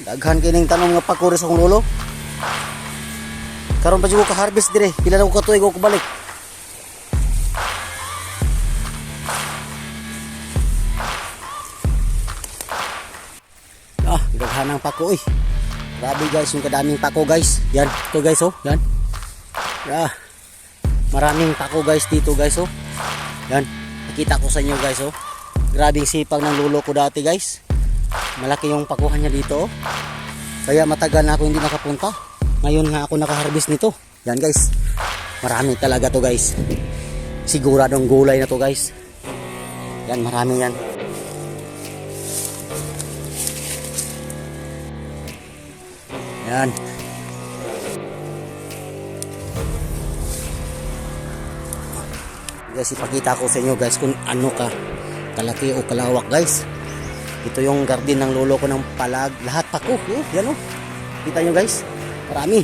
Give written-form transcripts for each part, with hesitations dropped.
Daghan kining tanong nga pakuri sa akong lolo. Karon pa jud ko ka-harvest dire. Pila na ko katuig ko balik. Daghanang pako eh. Grabe guys, yung kadaming pako guys. Yan, ito guys oh, yan. Maraming pako guys dito guys oh. Yan, nakita ko sa inyo guys oh. Grabing sipag ng lolo ko dati guys. Malaki yung pakuhan niya dito oh. Kaya matagal na ako hindi nakapunta. Ngayon nga ako nakaharvest nito. Yan guys. Marami talaga to guys. Siguradong gulay na to guys. Yan, marami yan. Yan. Guys, ipakita ko sa inyo guys kung ano ka kalaki o kalawak guys. Ito yung garden ng lolo ko ng palag. Lahat pako. Yan o. Kita nyo guys. Marami.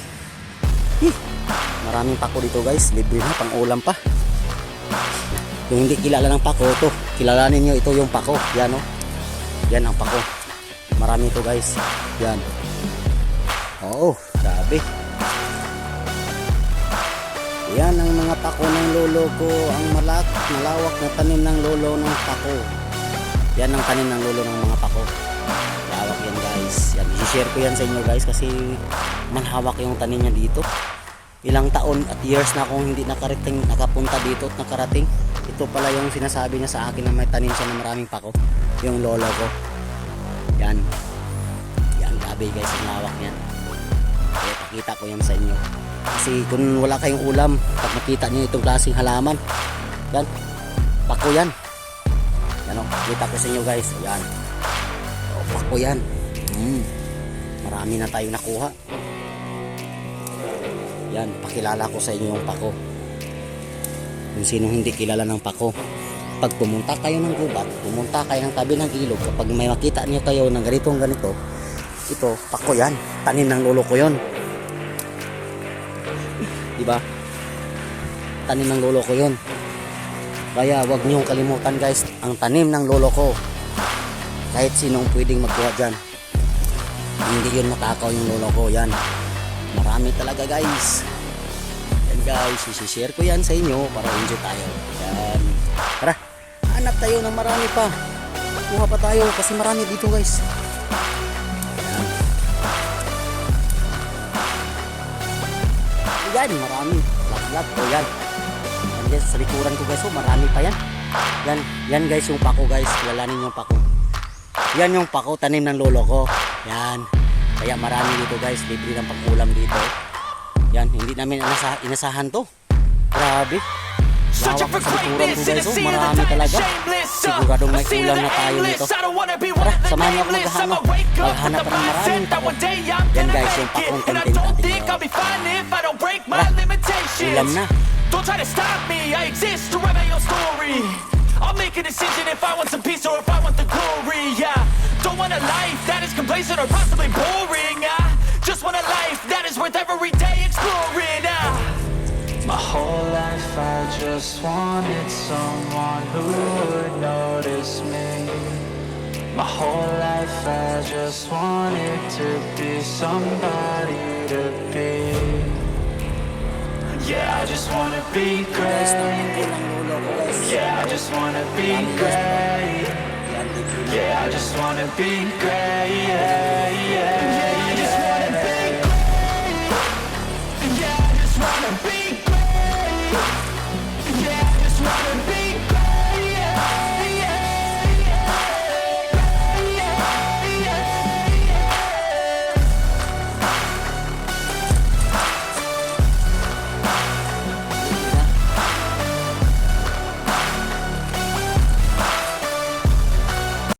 Maraming pako dito guys. Libre na, pang ulam pa. Kung hindi kilala ng pako, ito. Kilalanin nyo, ito yung pako. Yan o. Yan ang pako. Marami ito guys. Yan. Oo, grabe. Yan ang mga pako ng lolo ko. Ang malawak na tanim ng lolo ng pako. Yan ang tanim ng lolo ng mga pako. Lawak yan guys. Yan, i-share ko yan sa inyo guys kasi malawak yung tanim niya dito. Ilang taon at years na akong hindi nakapunta dito at nakarating. Ito pala yung sinasabi niya sa akin na may tanim siya ng maraming pako. Yung lolo ko. Yan. Yan, grabe guys, ang lawak yan. Kaya pakita ko yan sa inyo. Kasi kung wala kayong ulam, pag makita niyo itong klaseng halaman, yan, pako yan. Yan o, kita ko sa inyo guys. Yan. O, pako yan. Marami na tayo nakuha. Yan, pakilala ko sa inyo yung pako. Kung sino hindi kilala ng pako, pag pumunta kayo ng gubat, pumunta kayo ng tabi ng ilog, kapag may makita niyo kayo ng ganito, ito, pako yan. Tanim ng lolo ko yun. Diba? Tanim ng lolo ko yun. Kaya wag niyong kalimutan guys, ang tanim ng lolo ko. Kahit sinong pwedeng magkuha dyan. Hindi yun matakaw yung lolo ko. Yan. Marami talaga guys. Yan guys, isi-share ko yan sa inyo para enjoy tayo. Yan. Tara, hanap tayo ng marami pa. Kuha pa tayo kasi marami dito guys. Yan, marami. Lag-lag po yan. Yan guys, sa likuran ko guys, oh, marami pa yan. Yan guys yung pako guys. Kilalanin yung pako. Yan yung pako, tanim ng lolo ko. Yan. Kaya marami dito guys. Libre ng pag-ulam dito. Yan, hindi namin inasahan to. Grabe. Lawak sa likuran ko guys, oh, marami talaga. Siguradong may ulam na tayo nito. Tara, samahan niyo ako maghahanap. Maghanap pa ng maraming pako. Yan guys, yung pakong content natin. Tara, ulam na. Don't try to stop me, I exist to write my own story. I'll make a decision if I want some peace or if I want the glory, yeah. Don't want a life that is complacent or possibly boring, I just want a life that is worth every day exploring, My whole life I just wanted someone who would notice me. My whole life I just wanted to be somebody to be. Yeah, I just wanna be great. Yeah, I just wanna be great. Yeah, I just wanna be great. Yeah, yeah.